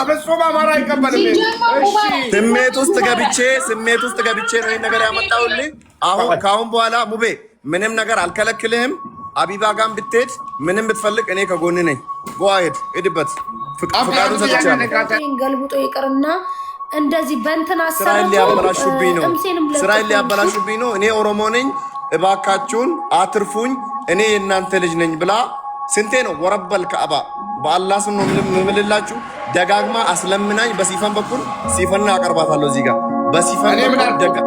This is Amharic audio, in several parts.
በፍጹም አማራ አይቀበልም። ስሜት ውስጥ ገብቼ ነው ይሄን ነገር ያመጣሁልህ። ከአሁን በኋላ ሙቤ ምንም ነገር አልከለክልህም። አቢባ ጋር ብትሄድ ምንም ብትፈልግ እኔ ከጎን ነኝ። ጎአሄድ ሄድበት። ፍቃዱ ሰጥቻለሁ። ገልብጦ ይቅርና እንደዚህ በእንትና ስራዬን ሊያበላሹብኝ ነው። እኔ ኦሮሞ ነኝ፣ እባካችሁን አትርፉኝ፣ እኔ የእናንተ ልጅ ነኝ ብላ ስንቴ ነው ወረበል ከአባ በአላህ ስም ነው የምልላችሁ። ደጋግማ አስለምናኝ በሲፈን በኩል ሲፈን አቀርባታለሁ። እዚህ ጋር በሲፈን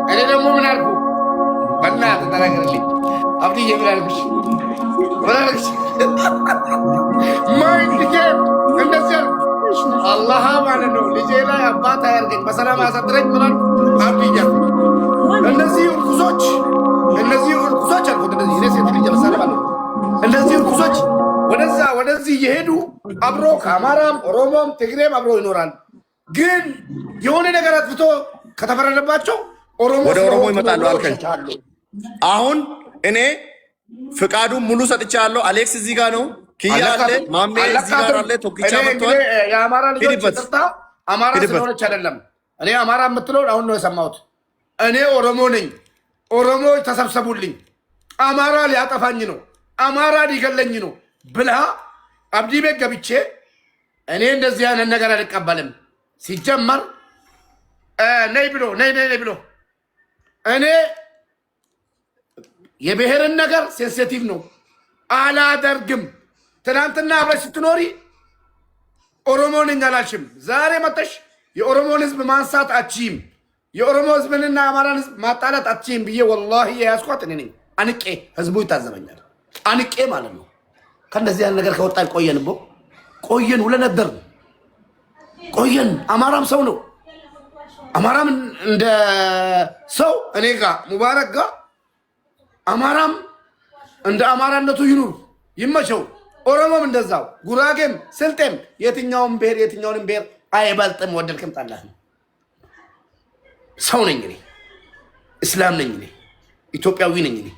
እኔ ደግሞ ምን አልኩ? በእናትህ ተናገርልኝ። አብዲዬ ምን አልኩሽ? ማይንድ ጌም እንደዚህ አልኩ። አላህ ማለት ነው ልጄ ላይ አባት አያርገኝ በሰላም ያሳድረኝ ብሏል። አብዲያ እነዚህ እርኩሶች አልኩት። እንደዚህ እኔ ሴት ልጅ መሳለ ማለት እነዚህ እርኩሶች ወደዚህ እየሄዱ አብሮ ከአማራም ኦሮሞም ትግሬም አብሮ ይኖራል። ግን የሆነ ነገር አጥፍቶ ከተፈረደባቸው ወደ ኦሮሞ ይመጣሉ አልከኝ። አሁን እኔ ፍቃዱ ሙሉ ሰጥቻለሁ። አሌክስ እዚህ ጋር ነው፣ ኪያ አለ፣ ማሜ እዚህ ጋር አለ፣ ቶክቻ መጥቷል። የአማራ ልጆች ይቅርታ፣ አማራ ስለሆነች አይደለም። እኔ አማራ የምትለውን አሁን ነው የሰማሁት። እኔ ኦሮሞ ነኝ። ኦሮሞዎች ተሰብሰቡልኝ፣ አማራ ሊያጠፋኝ ነው፣ አማራ ሊገለኝ ነው ብላ አብዲ ቤት ገብቼ እኔ እንደዚህ አይነት ነገር አልቀበልም። ሲጀመር ነይ ብሎ እኔ የብሔርን ነገር ሴንሲቲቭ ነው አላደርግም። ትናንትና አብረሽ ስትኖሪ ኦሮሞ ነኝ አላልሽም። ዛሬ መጥተሽ የኦሮሞን ህዝብ ማንሳት አትችይም፣ የኦሮሞ ህዝብንና አማራን ህዝብ ማጣላት አትችይም ብዬ ወላሂ የያዝኳት እኔ ነኝ። አንቄ ህዝቡ ይታዘበኛል። አንቄ ማለት ነው። ከእንደዚህ ያለ ነገር ከወጣን ቆየን ውለነበር ቆየን። አማራም ሰው ነው። አማራም እንደ ሰው እኔ ጋር ሙባረክ ጋር አማራም እንደ አማራነቱ ይኑር ይመቸው። ኦሮሞም እንደዛው፣ ጉራጌም፣ ስልጤም የትኛውንም ብሔር አይበልጥም። ወደድክም ጠላህ ሰው ነኝ እኔ፣ እስላም ነኝ እኔ፣ ኢትዮጵያዊ ነኝ እኔ።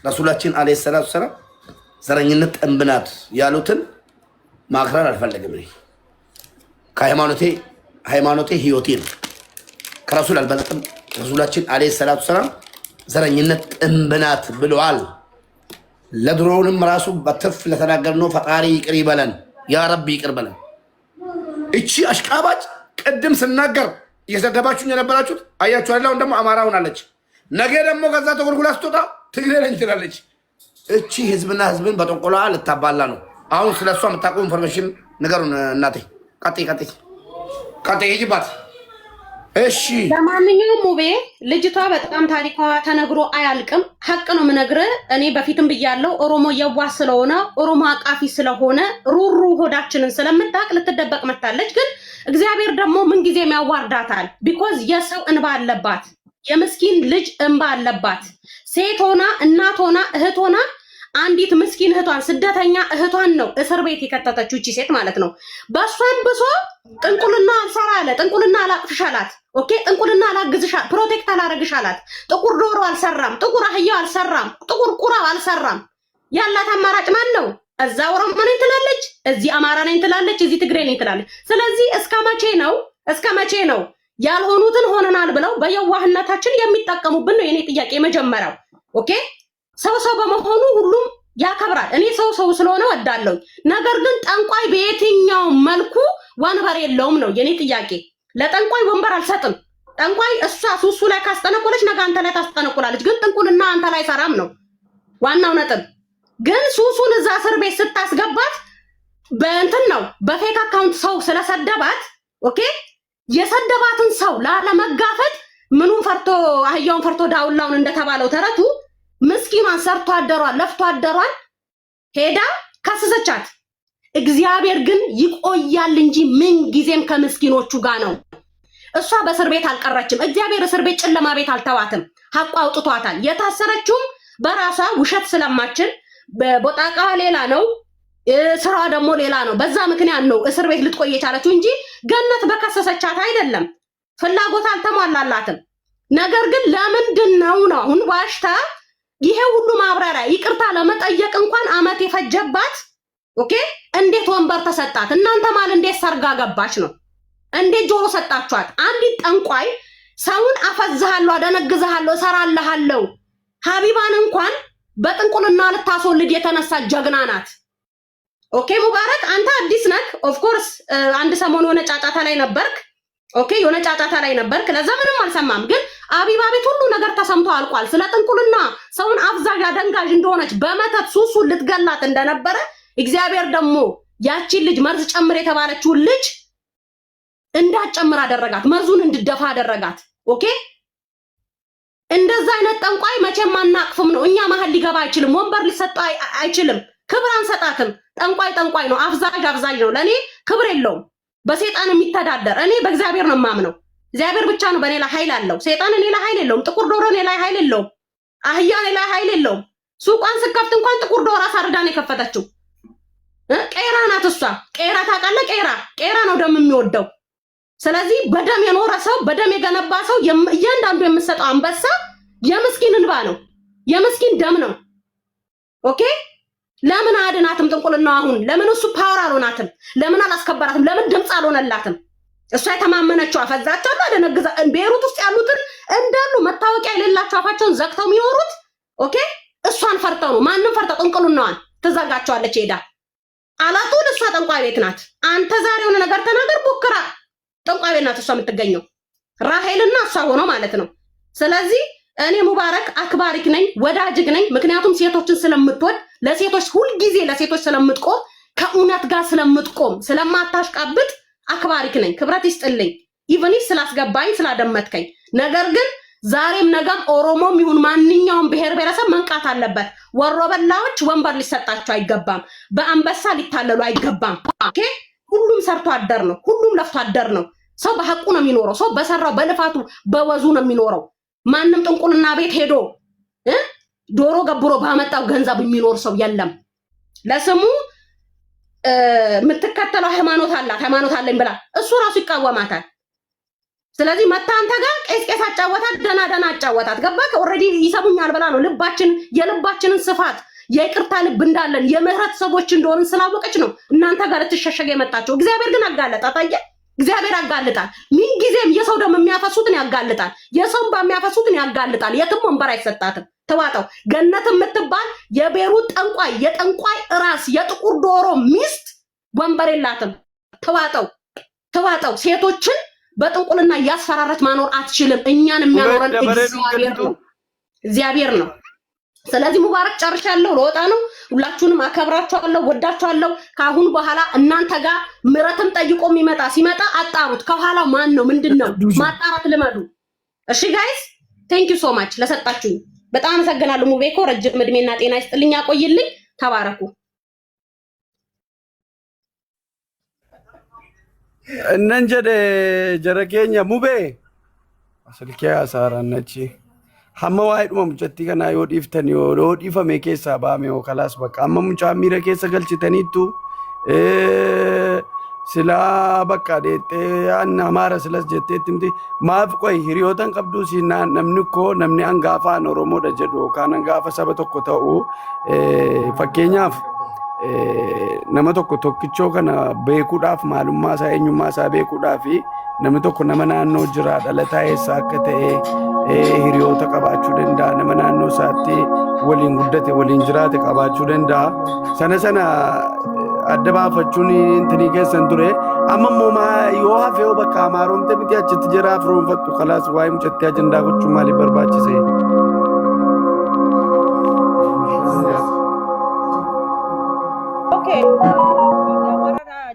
ረሱላችን አለይሂ ሰላቱ ሰላም ዘረኝነት ጠንብናት ያሉትን ማክራር አልፈለግም እኔ። ሃይማኖቴ ህይወቴ ነው። ከረሱል አልበልጥም። ረሱላችን አለይሂ ሰላቱ ሰላም ዘረኝነት ጠንብናት ብለዋል። ለድሮውንም ራሱ በትርፍ ለተናገርነው ፈጣሪ ይቅር ይበለን፣ ያ ረቢ ይቅር በለን። እቺ አሽቃባጭ ቅድም ስናገር እየሰደባችሁኝ የነበራችሁት አያችሁ አይደል? አሁን ደግሞ አማራ ሆናለች። ነገ ደግሞ ከዛ ተጎልጉላ ስትወጣ ትግሬ ነኝ ትላለች። እቺ ህዝብና ህዝብን በጠንቆላ ልታባላ ነው። አሁን ስለሷ የምታውቁ ኢንፎርሜሽን ንገሩን። እናቴ ቀጤ ይጅባት። እሺ ለማንኛውም ሙቤ ልጅቷ በጣም ታሪኳ ተነግሮ አያልቅም። ሀቅ ነው የምነግርህ። እኔ በፊትም ብያለሁ፣ ኦሮሞ የዋህ ስለሆነ ኦሮሞ አቃፊ ስለሆነ ሩሩ ሆዳችንን ስለምታውቅ ልትደበቅ መታለች። ግን እግዚአብሔር ደግሞ ምንጊዜም ያዋርዳታል። ቢኮዝ የሰው እንባ አለባት፣ የምስኪን ልጅ እንባ አለባት። ሴት ሆና እናት ሆና እህት ሆና አንዲት ምስኪን እህቷን ስደተኛ እህቷን ነው እስር ቤት የከተተችው እቺ ሴት ማለት ነው። በሷም ብሶ ጥንቁልና አልሰራ አለ፣ ጥንቁልና አላቅፍሽ አላት። ኦኬ ጥንቁልና አላግዝሽ፣ ፕሮቴክት አላረግሽ አላት። ጥቁር ዶሮ አልሰራም፣ ጥቁር አህያው አልሰራም፣ ጥቁር ቁራው አልሰራም። ያላት አማራጭ ማን ነው? እዛ ኦሮሞ ነኝ ትላለች፣ እዚህ አማራ ነኝ ትላለች፣ እዚህ ትግሬ ነኝ ትላለች። ስለዚህ እስከ መቼ ነው ያልሆኑትን ሆነናል ብለው በየዋህነታችን የሚጠቀሙብን ነው የኔ ጥያቄ መጀመሪያው። ኦኬ ሰው በመሆኑ ሁሉም ያከብራል። እኔ ሰው ስለሆነ ወዳለሁ። ነገር ግን ጠንቋይ በየትኛው መልኩ ወንበር የለውም ነው የኔ ጥያቄ። ለጠንቋይ ወንበር አልሰጥም። ጠንቋይ እሷ ሱሱ ላይ ካስጠነቆለች ነገ አንተ ላይ ታስጠነቆላለች። ግን ጥንቁልና አንተ ላይ ሰራም ነው ዋናው ነጥብ። ግን ሱሱን እዛ እስር ቤት ስታስገባት በእንትን ነው በፌክ አካውንት ሰው ስለሰደባት ኦኬ የሰደባትን ሰው ላለመጋፈጥ ምኑን ፈርቶ አህያውን ፈርቶ ዳውላውን እንደተባለው ተረቱ ምስኪኗን ሰርቶ አደሯን ለፍቶ አደሯን ሄዳ ከሰሰቻት። እግዚአብሔር ግን ይቆያል እንጂ ምን ጊዜም ከምስኪኖቹ ጋር ነው። እሷ በእስር ቤት አልቀረችም። እግዚአብሔር እስር ቤት ጨለማ ቤት አልተዋትም። ሐቋ አውጥቷታል። የታሰረችውም በራሷ ውሸት ስለማችን በቦጣቃዋ ሌላ ነው፣ ስራዋ ደግሞ ሌላ ነው። በዛ ምክንያት ነው እስር ቤት ልትቆይ የቻለችው እንጂ ገነት በከሰሰቻት አይደለም። ፍላጎት አልተሟላላትም። ነገር ግን ለምንድን ነው አሁን ዋሽታ ይሄ ሁሉ ማብራሪያ ይቅርታ ለመጠየቅ እንኳን አመት የፈጀባት? ኦኬ እንዴት ወንበር ተሰጣት? እናንተ ማለት እንዴት ሰርጋ ገባች ነው? እንዴት ጆሮ ሰጣችኋት? አንዲት ጠንቋይ ሰውን አፈዝሃለሁ፣ አደነግዝሃለሁ፣ እሰራልሃለሁ ሀቢባን እንኳን በጥንቁልና ልታስወልድ የተነሳ ጀግና ናት። ኦኬ ሙባረክ አንተ አዲስ ነህ። ኦፍ ኮርስ አንድ ሰሞን የሆነ ጫጫታ ላይ ነበርክ። ኦኬ የሆነ ጫጫታ ላይ ነበርክ። ለዛ ምንም አልሰማም። ግን አቢባ ቤት ሁሉ ነገር ተሰምቶ አልቋል። ስለ ጥንቁልና ሰውን አፍዛዥ አደንጋዥ እንደሆነች በመተት ሱሱ ልትገላት እንደነበረ እግዚአብሔር ደግሞ ያቺን ልጅ መርዝ ጨምር የተባለችውን ልጅ እንዳጨምር አደረጋት። መርዙን እንድደፋ አደረጋት። ኦኬ እንደዛ አይነት ጠንቋይ መቼም አናቅፍም ነው። እኛ መሀል ሊገባ አይችልም። ወንበር ሊሰጠው አይችልም። ክብር አንሰጣትም። ጠንቋይ ነው። አፍዛዥ ነው። ለኔ ክብር የለውም። በሰይጣን የሚተዳደር እኔ በእግዚአብሔር ነው የማምነው። እግዚአብሔር ብቻ ነው በኔ ላይ ኃይል አለው። ሰይጣን እኔ ላይ ኃይል የለውም። ጥቁር ዶሮ እኔ ላይ ኃይል የለውም። አህያ እኔ ላይ ኃይል የለውም። ሱቋን ስከፍት እንኳን ጥቁር ዶሮ አሳርዳን የከፈተችው ቄራ ናት። እሷ ቄራ ታውቃለህ? ቄራ ነው ደም የሚወደው። ስለዚህ በደም የኖረ ሰው በደም የገነባ ሰው እያንዳንዱ የምሰጠው አንበሳ የምስኪን እንባ ነው፣ የምስኪን ደም ነው። ኦኬ ለምን አድናትም? ጥንቁልና አሁን ለምን እሱ ፓወር አልሆናትም? ለምን አላስከበራትም? ለምን ድምፅ አልሆነላትም? እሷ የተማመነችው አፈዛቸው አደነግዛ ቤሩት ውስጥ ያሉትን እንዳሉ መታወቂያ የሌላቸው አፋቸውን ዘግተው የሚኖሩት ኦኬ እሷን ፈርተው ነው። ማንም ፈርተው ጥንቁልናዋን ትዘጋቸዋለች ሄዳ አላቱን። እሷ ጠንቋይ ቤት ናት። አንተ ዛሬ የሆነ ነገር ተናገር ቡክራ ጠንቋይ ቤት ናት እሷ የምትገኘው ራሄልና እሷ ሆኖ ማለት ነው። ስለዚህ እኔ ሙባረክ አክባሪክ ነኝ፣ ወዳጅክ ነኝ። ምክንያቱም ሴቶችን ስለምትወድ ለሴቶች ሁልጊዜ ለሴቶች ስለምትቆም ከእውነት ጋር ስለምትቆም ስለማታሽቃብጥ አክባሪክ ነኝ። ክብረት ይስጥልኝ ኢቭኒ ስላስገባኝ ስላደመጥከኝ። ነገር ግን ዛሬም ነገም ኦሮሞም ይሁን ማንኛውም ብሔር ብሔረሰብ መንቃት አለበት። ወሮበላዎች ወንበር ሊሰጣቸው አይገባም። በአንበሳ ሊታለሉ አይገባም። ኦኬ ሁሉም ሰርቶ አደር ነው። ሁሉም ለፍቶ አደር ነው። ሰው በሐቁ ነው የሚኖረው። ሰው በሰራው በልፋቱ በወዙ ነው የሚኖረው። ማንም ጥንቁልና ቤት ሄዶ ዶሮ ገብሮ ባመጣው ገንዘብ የሚኖር ሰው የለም። ለስሙ የምትከተለው ሃይማኖት አለኝ ብላ እሱ ራሱ ይቃወማታል። ስለዚህ መታ አንተ ጋር ቄስ አጫወታት፣ ደና አጫወታት። ገባክ? ኦልሬዲ ይሰሙኛል ብላ ነው የልባችንን ስፋት የይቅርታ ልብ እንዳለን የምህረት ሰዎች እንደሆንን ስላወቀች ነው እናንተ ጋር ልትሸሸግ የመጣቸው። እግዚአብሔር ግን አጋለጣት። አየህ እግዚአብሔር ያጋልጣል። ምን ጊዜም የሰው ደም የሚያፈሱትን ያጋልጣል። የሰው በሚያፈሱትን ያጋልጣል። የትም ወንበር አይሰጣትም። ተዋጣው ገነት የምትባል የቤሩት ጠንቋይ የጠንቋይ ራስ የጥቁር ዶሮ ሚስት ወንበር የላትም። ተዋጣው ሴቶችን በጥንቁልና ያስፈራረች ማኖር አትችልም። እኛን የሚያኖረን እግዚአብሔር ነው። ስለዚህ ሙባረክ ጨርሻለሁ፣ ለወጣ ነው። ሁላችሁንም አከብራችኋለሁ፣ ወዳችኋለሁ። ካሁን በኋላ እናንተ ጋር ምረትም ጠይቆ ሲመጣ አጣሩት። ከኋላው ማን ነው ምንድነው ማጣራት ልመዱ። እሺ ጋይስ ቴንክ ዩ ሶ ማች ለሰጣችሁኝ በጣም አመሰግናለሁ። ሙቤኮ ረጅም እድሜና ጤና ይስጥልኝ፣ ያቆይልኝ። ተባረኩ። እነንጀደ ጀረኬኛ ሙቤ ስልኪያ ሳራነቺ hamma waa'ee dhuma mucattii kanaa yoo dhiiftan yoo dhiifame keessaa baame yoo kalaas bakka amma mucaa miira keessa galchitaniittu silaa bakka deettee amaara silas jetteetti miti maaf qoy hiriyootan qabduu siinaan namni hangaafaan Oromoodha jedhu yookaan hangaafa saba tokko ta'u fakkeenyaaf nama tokkichoo kana beekuudhaaf maalummaa isaa eenyummaa isaa beekuudhaaf namni tokko nama naannoo jira dhalataa eessaa akka ta'e hiriyoota qabaachuu danda'a. Nama naannoo isaatti waliin guddate waliin jiraate qabaachuu danda'a. Sana adda baafachuun intinii keessan ture. Amma immoo yoo hafee bakka amaaromte miti achitti jiraaf roonfattu kalaas waa'ee mucattii ajandaa gochuun maaliif barbaachise? Okay.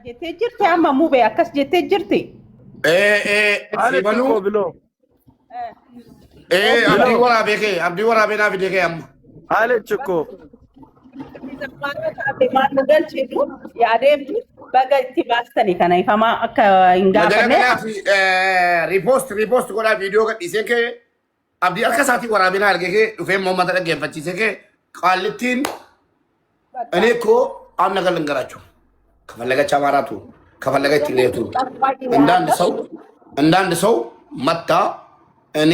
Jettee jirti amma mubee akkas jettee jirti. abdii waraabee naaf hidhee kee amma. Haale chikko. Maal galcheetu yaadeemtu baga itti baastanii kana ifamaa akka hin gaafanne. Riipoost godhaa viidiyoo gadhiisee kee abdii harka isaatii waraabee naa argee kee dhufee uummata dhaggeeffachiisee kee qaallittiin እኔ እኮ አንድ ነገር ልንገራችሁ ከፈለገች አማራቱ ከፈለገች ትግሬቱ እንዳንድ ሰው መጣ እኔ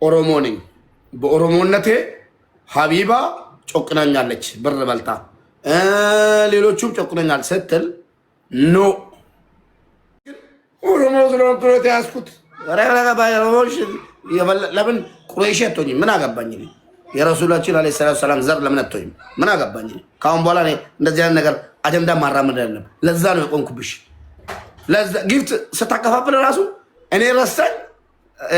ኦሮሞ ነኝ በኦሮሞነቴ ሀቢባ ጮቅናኛለች ብር በልታ ሌሎቹም ጮቅናኛል ስትል ኖ ኦሮሞ ስለሆንኩ ነው የተያዝኩት። ለምን ቁረይሽ አትሆኝም? ምን አገባኝ? የረሱላችን ዓለይሂ ሰላቱ ሰላም ዘር ለምን አትሆኝም? ምን አገባኝ? ከአሁን በኋላ እንደዚህ አይነት ነገር አጀንዳ ማራመድ አይደለም። ለዛ ነው የቆንኩብሽ። ጊፍት ስታከፋፍል ራሱ እኔ ረሳኝ።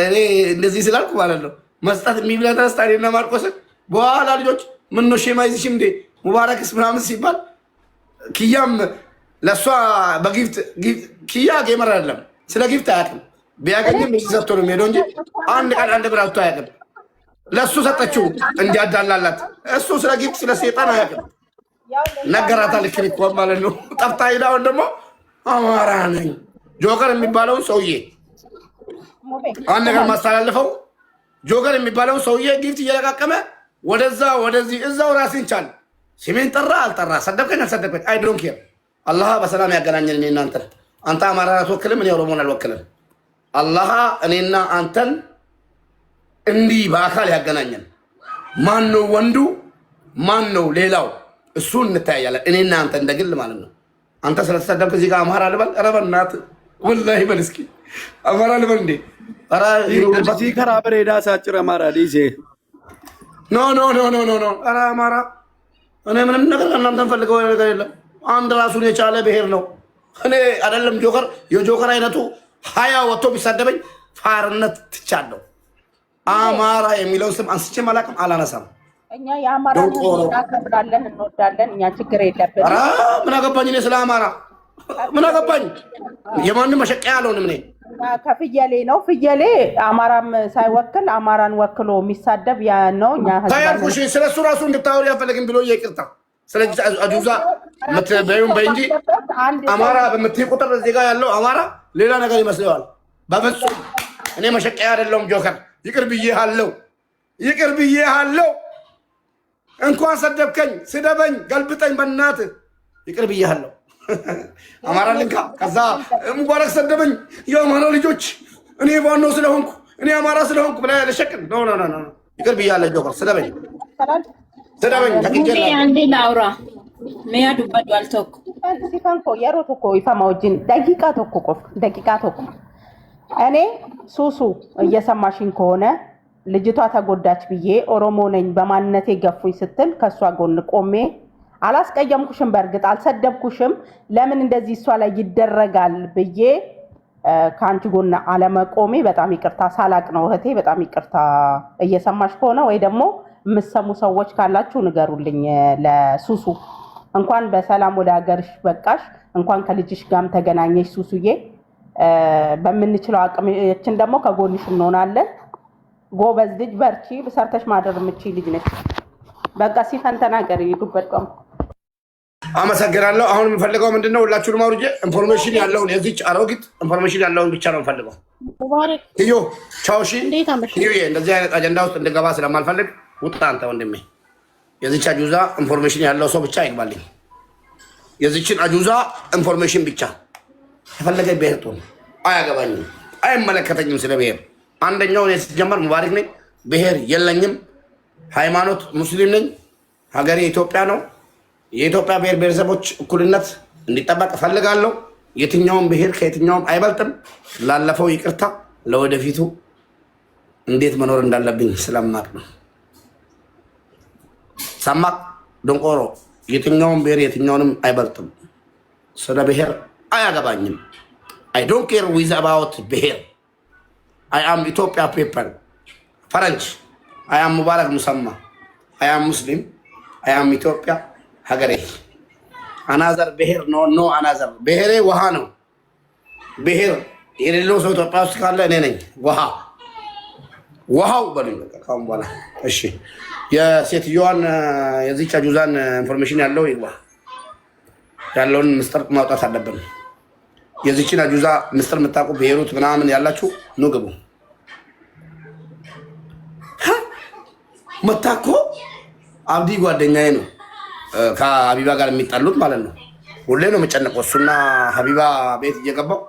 እኔ እንደዚህ ስላልኩ ማለት ነው መስጠት የሚብላ ተነስታ እኔና ማርቆስን በኋላ ልጆች ምን ነው ሼማ ይዝሽም እንዴ ሙባረክስ ምናምን ሲባል ኪያም ለእሷ በጊፍት ኪያ ጌመር አይደለም፣ ስለ ጊፍት አያውቅም። ቢያገኝም እዚህ ሰጥቶ ነው የሚሄደው እንጂ አንድ ቀን አንድ ብር አውጥቶ አያውቅም። ለእሱ ሰጠችው እንዲያዳላላት። እሱ ስለ ጊፍት ስለ ሴጣን አያውቅም። ነገራታ ልክ ልክ ማለት ነው። ጠፍታ ሄዳውን ደግሞ አማራ ነኝ ጆከር የሚባለውን ሰውዬ አንድ ነገር ማስተላለፈው ጆከር የሚባለውን ሰውዬ ጊፍት እየለቃቀመ ወደዛ ወደዚህ እዛው ራስን ቻል። ስሜን ጠራ አልጠራ፣ ሰደብከኝ አልሰደብከኝ አይ ዶንት ኬር። አላህ በሰላም ያገናኘን። እኔ እናንተ አንተ አማራን አትወክልም፣ እኔ ኦሮሞን አልወክልም። አላህ እኔና አንተን እንዲህ በአካል ያገናኘን። ማን ነው ወንዱ ማን ነው ሌላው? እሱ እንተያያለን። እኔና አንተ እንደግል ማለት ነው። አንተ ስለተሰደብክ እዚህ ጋር አማራ ልበል? ኧረ በእናትህ ወላሂ በል እስኪ አማራ ልበል እንዴ? እዚህ ከራ በሬዳ ሳጭር አማራ ዲዜ ኖ ኖ ኖ ኖ ኖ ኖ። ኧረ አማራ እኔ ምንም ነገር እናንተን ፈልገው ነገር የለም። አንድ ራሱን የቻለ ብሔር ነው። እኔ አይደለም ጆከር የጆከር አይነቱ 20 ወጥቶ ቢሳደበኝ ፋርነት ትቻለሁ። አማራ የሚለውን ስም አንስቼም አላውቅም፣ አላነሳም። እኛ የአማራ እናከብራለን፣ እንወዳለን። እኛ ችግር የለብንም። ኧረ ምን አገባኝ እኔ ስለ አማራ ምን አገባኝ? የማንም መሸቀያ አልሆንም እኔ። ከፍየሌ ነው ፍየሌ አማራም ሳይወክል አማራን ወክሎ የሚሳደብ ያ ነው። እኛ ታያልኩሽ ስለሱ ራሱ እንድታወሪ ያፈለግን ብሎ ይቅርታ። ስለዚህ አጁዛ ምትበዩም በእንጂ አማራ በምትይ ቁጥር እዚህ ጋር ያለው አማራ ሌላ ነገር ይመስለዋል። በፍጹም እኔ መሸቀያ አይደለሁም። ጆከር ይቅር ብዬሃለሁ፣ ይቅር ብዬሃለሁ። እንኳን ሰደብከኝ፣ ስደበኝ፣ ገልብጠኝ፣ በእናትህ ይቅር ብዬሃለሁ። አማራ ልንካ። ከዛ ሙባረክ ሰደበኝ፣ የአማራ ልጆች እኔ ባኖ ስለሆንኩ እኔ አማራ ስለሆንኩ ብላ ለሸቅን ኖ ኖ ኖ ይቅር ብያለሁ። ጆከር ስደበኝ፣ ስደበኝ ተቅጀላ አንዴ ላውራ መያ ዱባዱ አልተኩ ሲፋንኮ የሮ ተኮ ይፋማውጂን ደቂቃ ተኮ ቆፍ ደቂቃ ተኮ እኔ ሱሱ እየሰማሽኝ ከሆነ ልጅቷ ተጎዳች ብዬ ኦሮሞ ነኝ በማንነቴ ገፉኝ ስትል ከሷ ጎን ቆሜ አላስቀየምኩሽም፣ በእርግጥ አልሰደብኩሽም። ለምን እንደዚህ እሷ ላይ ይደረጋል ብዬ ከአንቺ ጎን አለመቆሜ በጣም ይቅርታ። ሳላቅ ነው እህቴ፣ በጣም ይቅርታ። እየሰማሽ ከሆነ ወይ ደግሞ የምትሰሙ ሰዎች ካላችሁ ንገሩልኝ። ለሱሱ እንኳን በሰላም ወደ ሀገርሽ በቃሽ፣ እንኳን ከልጅሽ ጋርም ተገናኘሽ ሱሱዬ። በምንችለው አቅማችን ደግሞ ከጎንሽ እንሆናለን። ጎበዝ ልጅ፣ በርቺ። ሰርተሽ ማደር የምትችይ ልጅ ነች። በቃ ሲፈን ተናገሪ። ይዱበጣም አመሰግናለሁ። አሁን የምፈልገው ምንድነው? ሁላችሁንም አውርጄ ኢንፎርሜሽን ያለውን የዚች አሮጊት ኢንፎርሜሽን ያለውን ብቻ ነው የምፈልገው። እዩ ቻውሺ እዩ። እንደዚህ አይነት አጀንዳ ውስጥ እንድገባ ስለማልፈልግ ውጣ አንተ ወንድሜ። የዚች አጁዛ ኢንፎርሜሽን ያለው ሰው ብቻ ይግባልኝ። የዚችን አጁዛ ኢንፎርሜሽን ብቻ የፈለገ ብሔር ጦር አያገባኝም፣ አይመለከተኝም ስለ ብሔር። አንደኛው እኔ ሲጀመር ሙባረክ ነኝ፣ ብሔር የለኝም፣ ሃይማኖት ሙስሊም ነኝ፣ ሀገሬ ኢትዮጵያ ነው። የኢትዮጵያ ብሔር ብሔረሰቦች እኩልነት እንዲጠበቅ እፈልጋለሁ። የትኛውም ብሔር ከየትኛውም አይበልጥም። ላለፈው ይቅርታ፣ ለወደፊቱ እንዴት መኖር እንዳለብኝ ስለማቅ ነው። ሰማቅ ደንቆሮ፣ የትኛውም ብሔር የትኛውንም አይበልጥም። ስለ ብሔር አያገባኝም። አይ ዶንት ኬር ዊዝ አባውት ብሔር። አይ አም ኢትዮጵያ ፒፕል። ፈረንጅ አይ አም ሙባረክ ሙሰማ። አይ አም ሙስሊም። አይ አም ኢትዮጵያ ሀገሬ። አናዘር ብሔር ኖ አናዘር። ብሔሬ ውሃ ነው። ብሔር የሌለው ሰው ኢትዮጵያ ውስጥ ካለ እኔ ነኝ ውሃው በሉኝ። በቃ ካሁን በኋላ እሺ። የሴትዮዋን የዚች አጁዛን ኢንፎርሜሽን ያለው ይግባ። ያለውን ምስጢር ማውጣት አለብን። የዚችን አጁዛ ምስጢር የምታውቁ ብሔሩት ምናምን ያላችሁ ኑ ግቡ። መታኮ አብዲ ጓደኛዬ ነው፣ ከሀቢባ ጋር የሚጣሉት ማለት ነው። ሁሌ ነው የምጨነቀው። እሱና ሀቢባ ቤት እየገባው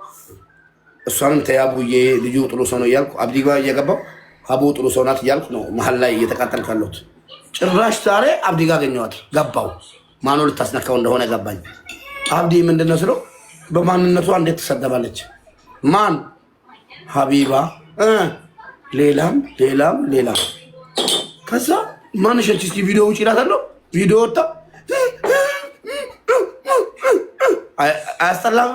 እሷንም ተያቡዬ ልጁ ጥሩ ሰው ነው እያልኩ አብዲ ጋር እየገባው ሀቡ ጥሩ ሰው ናት እያልኩ ነው መሀል ላይ እየተቃጠልኩ ያለሁት። ጭራሽ ዛሬ አብዲ ጋር አገኘኋት። ገባው ማኖ ልታስነካው እንደሆነ ገባኝ። አብዲ ምንድነው ስለው በማንነቷ እንዴት ትሰደባለች? ማን ሀቢባ ሌላም ከዛ ማንሸች እስኪ ቪዲዮ ውጭ ይላታለሁ። ቪዲዮ ወጣ አያስጠላም?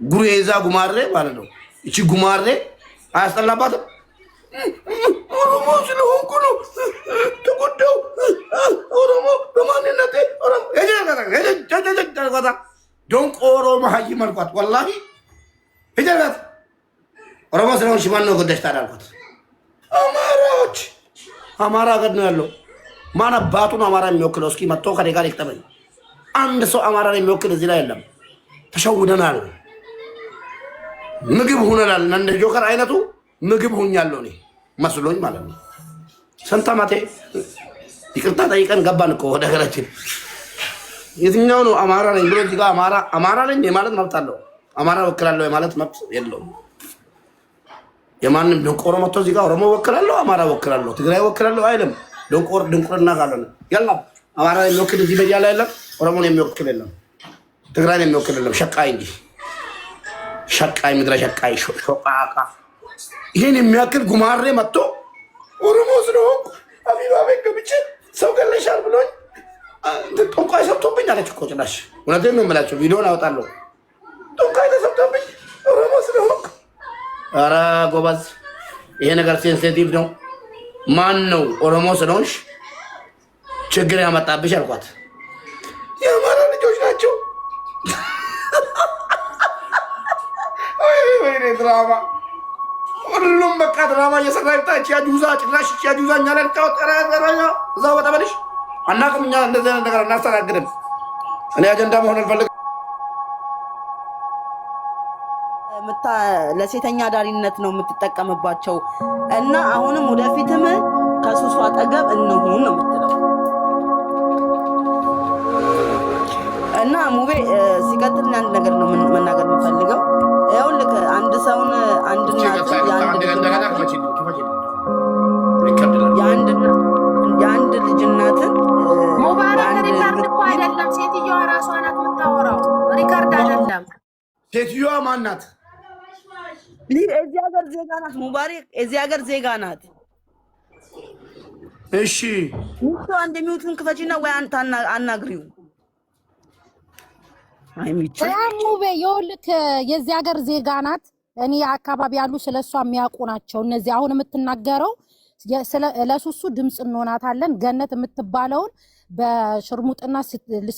ጉሬዛ ጉማሬ ማለት ነው። እቺ ጉማሬ አያስጠላባትም? ኦሮሞ ስለሆንኩ ነው ተጎዳው። ኦሮሞ በማንነቴ ዶንቅ ኦሮሞ ሀይ መልኳት ወላሂ ሂደት ኦሮሞ ስለሆንሽ ማን ነው ጎዳሽ ታዲያ አልኳት። አማራዎች አማራ ሀገር ነው ያለው። ማን አባቱ ነው አማራ የሚወክለው? እስኪ መጥቶ ከኔ ጋር ይቅጠመኝ። አንድ ሰው አማራን የሚወክል እዚህ ላይ የለም። ተሸውደናል። ምግብ ሁነናል። እንደ ጆከር አይነቱ ምግብ ሁኛለሁ እኔ መስሎኝ ማለት ነው። ስንት ዓመቴ ይቅርታ ጠይቀን ገባን እኮ ወደ ሀገራችን። የትኛው ነው አማራ ነኝ ብሎ እዚህ ጋር አማራ ነኝ የማለት መብት አለው? አማራ ወክላለሁ የማለት መብት የለውም። የማንም ደንቆሮ መጥቶ እዚህ ጋር ኦሮሞ ወክላለሁ፣ አማራ ወክላለሁ፣ ትግራይ ወክላለሁ አይልም። ድንቁርና ካልሆነ የለም። አማራ የሚወክል እዚህ በያ ላይ የለም። ኦሮሞን የሚወክል የለም። ትግራይን የሚወክል የለም። ሸቃይ እንጂ ሸቃይ ምድረ ሸቃይ ሾቃቃ ይህን የሚያክል ጉማሬ መጥቶ ኦሮሞ ስለሆንኩ አቢባ ቤት ገብቼ ሰው ገለሻል ብሎኝ ጠንቋይ ሰብቶብኝ አለች እኮ ጭራሽ። እውነቴን ነው የምላቸው፣ ቪዲዮን አወጣለሁ። ጠንቋይ ተሰብቶብኝ ኦሮሞ ስለሆንኩ። ኧረ ጎበዝ፣ ይሄ ነገር ሴንሲቲቭ ነው። ማን ነው ኦሮሞ ስለሆንሽ ችግር ያመጣብሽ አልኳት። የአማራ ልጆች ናቸው። ወይኔ ድራማ፣ ሁሉም በቃ ድራማ እየሰራ ይምጣ። እቺ አጁዛ ጭራሽ እቺ አጁዛ እኛ ላይ ተወጠረኛ እዛው በጠበልሽ አናውቅም። እኛ እንደዚህ አይነት ነገር እናስተናግድም። እኔ አጀንዳ መሆን አልፈልግም። ለሴተኛ ዳሪነት ነው የምትጠቀምባቸው እና አሁንም ወደፊትም ከሱሱ አጠገብ እንሁን ነው የምትለው። እና ሙቤ ሲቀጥል አንድ ነገር ነው መናገር የምፈልገው። ይኸውልህ አንድ ሰውን የአንድ ልጅ እናትን ሙባረክ ሪካርድ እኮ አይደለም፣ ሴትዮዋ ራሷ ናት የምታወራው። ሪካርድ አይደለም። ሴትዮዋ ማን ናት? የዚህ ሀገር ዜጋ ናት። ሙባረክ የዚህ ሀገር ዜጋ ናት። እሺ አንድ የሚውቱን ክፈቺና ወይ አንተ አናግሪው። ሙቤ ይኸውልህ የዚህ ሀገር ዜጋ ናት። እኔ አካባቢ ያሉ ስለሷ የሚያውቁ ናቸው እነዚህ አሁን የምትናገረው። ለሱሱ ድምጽ እንሆናታለን። ገነት የምትባለውን በሽርሙጥና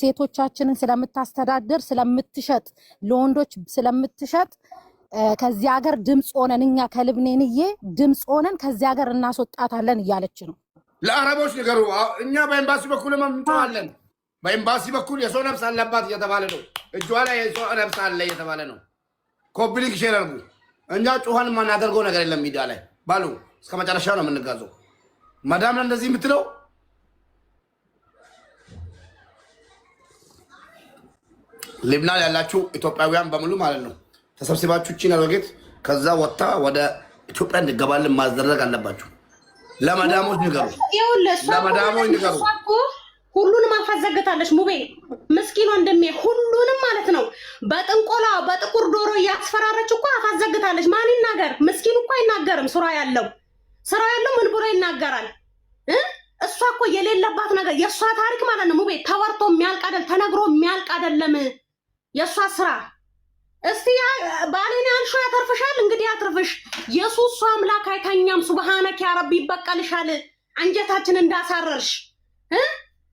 ሴቶቻችንን ስለምታስተዳድር ስለምትሸጥ ለወንዶች ስለምትሸጥ ከዚህ ሀገር ድምጽ ሆነን እኛ ከልብኔንዬ ድምጽ ሆነን ከዚህ ሀገር እናስወጣታለን እያለች ነው። ለአረቦች ንገሩ። እኛ በኤምባሲ በኩል እንተዋለን። በኤምባሲ በኩል የሰው ነፍስ አለባት እየተባለ ነው። እጇ ላይ የሰው ነፍስ አለ እየተባለ ነው። ኮፕሊክ ሼረርጉ። እኛ ጩኸን የማናደርገው ነገር የለም። ሚዲያ ላይ ባሉ እስከ መጨረሻው ነው የምንጋዘው። ማዳም እንደዚህ የምትለው ሊብናን ያላችሁ ኢትዮጵያውያን በሙሉ ማለት ነው ተሰብስባችሁ እቺ ነገት ከዛ ወጣ ወደ ኢትዮጵያ እንገባለን ማዘረግ አለባችሁ። ለማዳሞች ንገሩ፣ ለማዳሞች ንገሩ። ሁሉንም አፋዘግታለች ሙቤ ምስኪን ወንድሜ፣ ሁሉንም ማለት ነው። በጥንቆላ በጥቁር ዶሮ እያስፈራረች እኮ አፋዘግታለች። ማን ይናገር? ምስኪን እኮ አይናገርም። ስራ ያለው ምን ብሎ ይናገራል? እሷ እኮ የሌለባት ነገር የእሷ ታሪክ ማለት ነው ሙቤ ተወርቶ የሚያልቅ አይደል፣ ተነግሮ የሚያልቅ አይደለም የእሷ ስራ። እስቲ ባሌን ያልሹ ያተርፍሻል። እንግዲህ ያትርፍሽ። የሱሱ አምላክ አይተኛም። ሱብሃነክ ያ ረቢ ይበቀልሻል። አንጀታችን እንዳሳረርሽ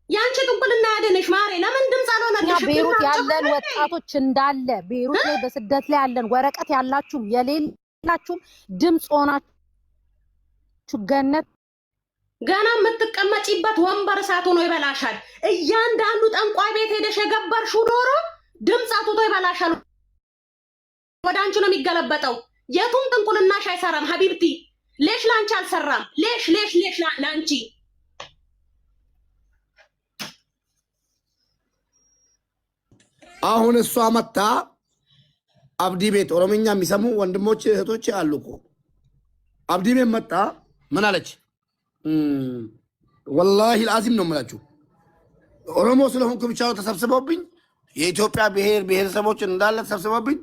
ያንቺ ጥንቁልና ያደነሽ ማሬ። ለምን ድምጽ አልሆነልሽ? ቤሩት ያለን ወጣቶች እንዳለ ቤሩት ላይ በስደት ላይ ያለን ወረቀት ያላችሁም የሌላችሁም ድምጽ ሆናችሁ ገነት ገና የምትቀመጪበት ወንበር እሳት ሆኖ ይበላሻል። እያንዳንዱ ጠንቋይ ቤት ሄደሽ የገበርሽው ዶሮ ድምጽ አጥቶ ይበላሻል። ወደ አንቺ ነው የሚገለበጠው። የቱም ጥንቁልናሽ አይሰራም ሀቢብቲ። ሌሽ ላንቺ አልሰራም። ሌሽ ላንቺ አሁን እሷ መታ አብዲ ቤት ኦሮምኛ የሚሰሙ ወንድሞች እህቶች አሉ እኮ። አብዲ ቤት መጣ ምን አለች? ወላሂ አዚም ነው የምላችሁ ኦሮሞ ስለሆንኩ ብቻ ተሰብስበውብኝ የኢትዮጵያ ብሔረሰቦች እንዳለ ተሰብስበውብኝ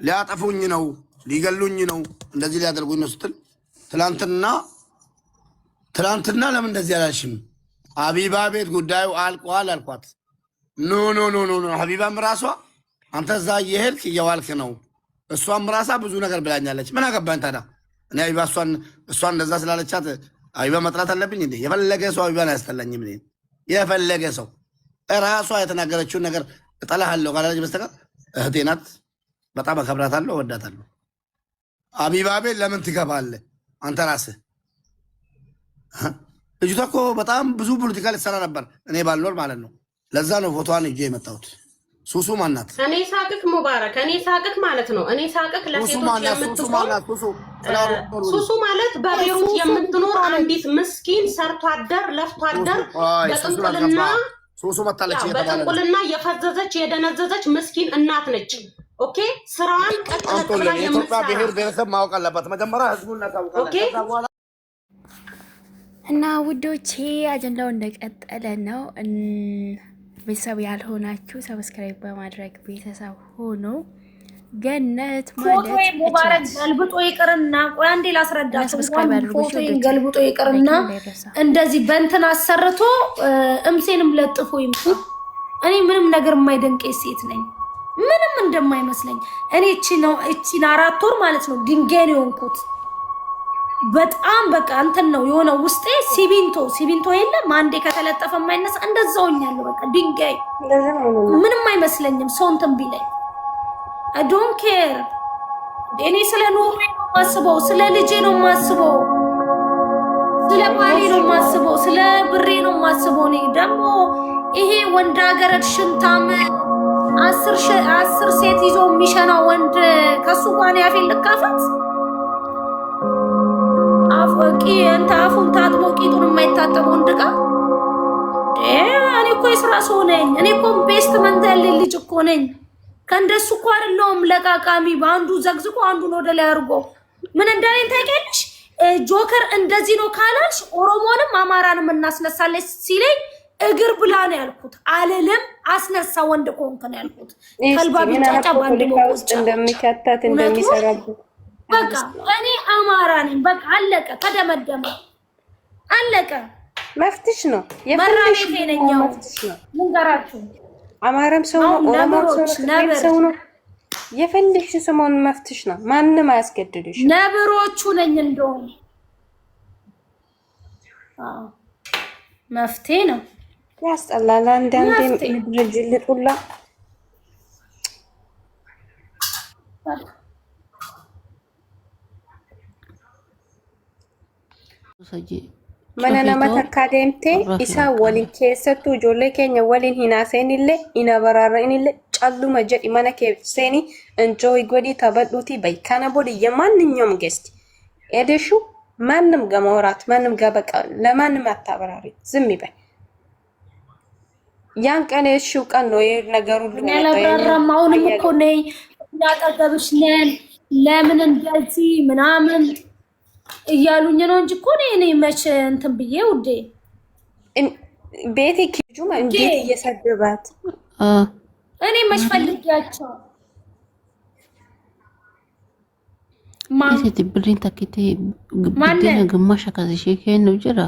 ሊያጠፉኝ ነው፣ ሊገሉኝ ነው፣ እንደዚህ ሊያደርጉኝ ነው ስትል ትላንትና ለምን እንደዚህ አላልሽም? ሀቢባ ቤት ጉዳዩ አልቋል አልኳት። ኖ ኖ ኖ ኖ ሀቢባም ራሷ አንተ እዛ እየሄድክ እየዋልክ ነው። እሷም ራሳ ብዙ ነገር ብላኛለች። ምን አገባኝ ታዲያ? እኔ ሀቢባ እሷን እንደዛ ስላለቻት ሀቢባ መጥላት አለብኝ እንዴ? የፈለገ ሰው ሀቢባን አያስጠላኝም። የፈለገ ሰው ራሷ የተናገረችውን ነገር እጠላሃለሁ ካላለች በስተቀር እህቴ ናት። በጣም አከብራታለሁ፣ እወዳታለሁ። ሀቢባ ቤት ለምን ትገባለህ አንተ ራስህ? ልጅቷ እኮ በጣም ብዙ ፖለቲካ ልትሰራ ነበር እኔ ባልኖር ማለት ነው። ለዛ ነው ፎቶዋን ይዤ የመጣሁት። ሱሱ ማናት? እኔ ሳቅክ ሙባረክ፣ እኔ ሳቅክ ማለት ነው። እኔ ሳቅክ ለሴቶች የምትቆም ሱሱ ማለት በቤሩት የምትኖር አንዲት ምስኪን ሰርቶ አደር ለፍቶ አደር በጥንቁልና የፈዘዘች የደነዘዘች ምስኪን እናት ነች። ኦኬ ስራዋን ቀጥታ የምትሰራ ብሔር ብሔረሰብ ማወቅ አለባት መጀመሪያ። ህዝቡን እናሳውቃለን እና ውዶቼ አጀንዳው እንደቀጠለ ነው። ቤተሰብ ያልሆናችሁ ሰብስክራይብ በማድረግ ቤተሰብ ሆኖ ገነት ማለት ፎቶዬ ሙባረክ ገልብጦ ይቅርና ቆይ አንዴ ላስረዳችሁ። ፎቶዬ ገልብጦ ይቅርና እንደዚህ በእንትን አሰርቶ እምሴንም ለጥፎ ይምጣ። እኔ ምንም ነገር የማይደንቀኝ ሴት ነኝ፣ ምንም እንደማይመስለኝ። እኔ እቺን 4 ወር ማለት ነው ድንጋይ ነው የሆንኩት። በጣም በቃ እንትን ነው የሆነ ውስጤ ሲሚንቶ የለም አንዴ ከተለጠፈ የማይነሳ እንደዛውኛለሁ። በቃ ድንጋይ ምንም አይመስለኝም። ሰው እንትን ቢለኝ I don't care። እኔ ስለ ኑሮዬ ነው የማስበው፣ ስለ ልጄ ነው የማስበው፣ ስለ ባሌ ነው የማስበው፣ ስለ ብሬ ነው የማስበው። እኔ ደግሞ ይሄ ወንድ ሀገር ሽንታም 10 ሴት ይዞ የሚሸና ወንድ ከሱ ጋር ያፌን ልካፈት አፍቂ እንታ አፉን ታጥቦ ቂጡን የማይታጠበው ወንድ ጋር እኔ እኮ የስራ ሰው ነኝ። እኔ እኮ ኢንቨስትመንት ያለኝ ልጅ እኮ ነኝ። ከእንደሱ እኮ አይደለሁም ለቃቃሚ በአንዱ ዘግዝቆ አንዱን ወደ ላይ አድርጎ ምን እንዳለኝ ታውቂያለሽ? ጆከር እንደዚህ ነው ካላልሽ ኦሮሞንም አማራንም እናስነሳለች ሲለኝ እግር ብላ ነው ያልኩት። አለለም አስነሳ ወንድ ኮንክ ነው ያልኩት። ከልባ ቢጫጫ ባንድ ውስጥ እንደሚከታት እንደሚሰራበት በቃ እኔ አማራ ነኝ። በቃ አለቀ፣ ተደመደመ፣ አለቀ። መፍትሽ ነው የፈራሽ ነኝው ምንገራችሁ አማራም ሰው ነው፣ ኦሮሞም ሰው ነው። የፈለግሽ ሰሞን መፍትሽ ነው። ማንንም አያስገድድሽ። ነብሮቹ ነኝ እንደውም መፍትሄ ነው። ያስጠላል። አንዳንዴ ምድር ጅልጡላ mana nama takka deemte isa waliin keessattuu ijoollee keenya waliin hinaaseenillee ina baraara'inillee calluma jedhi mana keessanii enjoy godhi taphadhuuti bay kana bodi የማንኛውም ገስት ኤደሹ ማንም ጋር ማውራት ማንም ጋር በቃ ለማንም አታበራሪ ዝም ይበል። ያን ቀን እሺ ቀን ነው ነገሩ ለብራራም አሁንም እኮ ነኝ እናጠገብሽ ነን ለምን እንደዚህ ምናምን እያሉኝ ነው እንጂ እኮ እኔ መቼ እንትን ብዬ ውዴ ቤቴ ኪጁማ እንዴት እየሰደባት እኔ መች ፈልጊያቸው ማን ብሪን ታከቴ ግማሽ ከዚህ ሸከን ነው ጀራ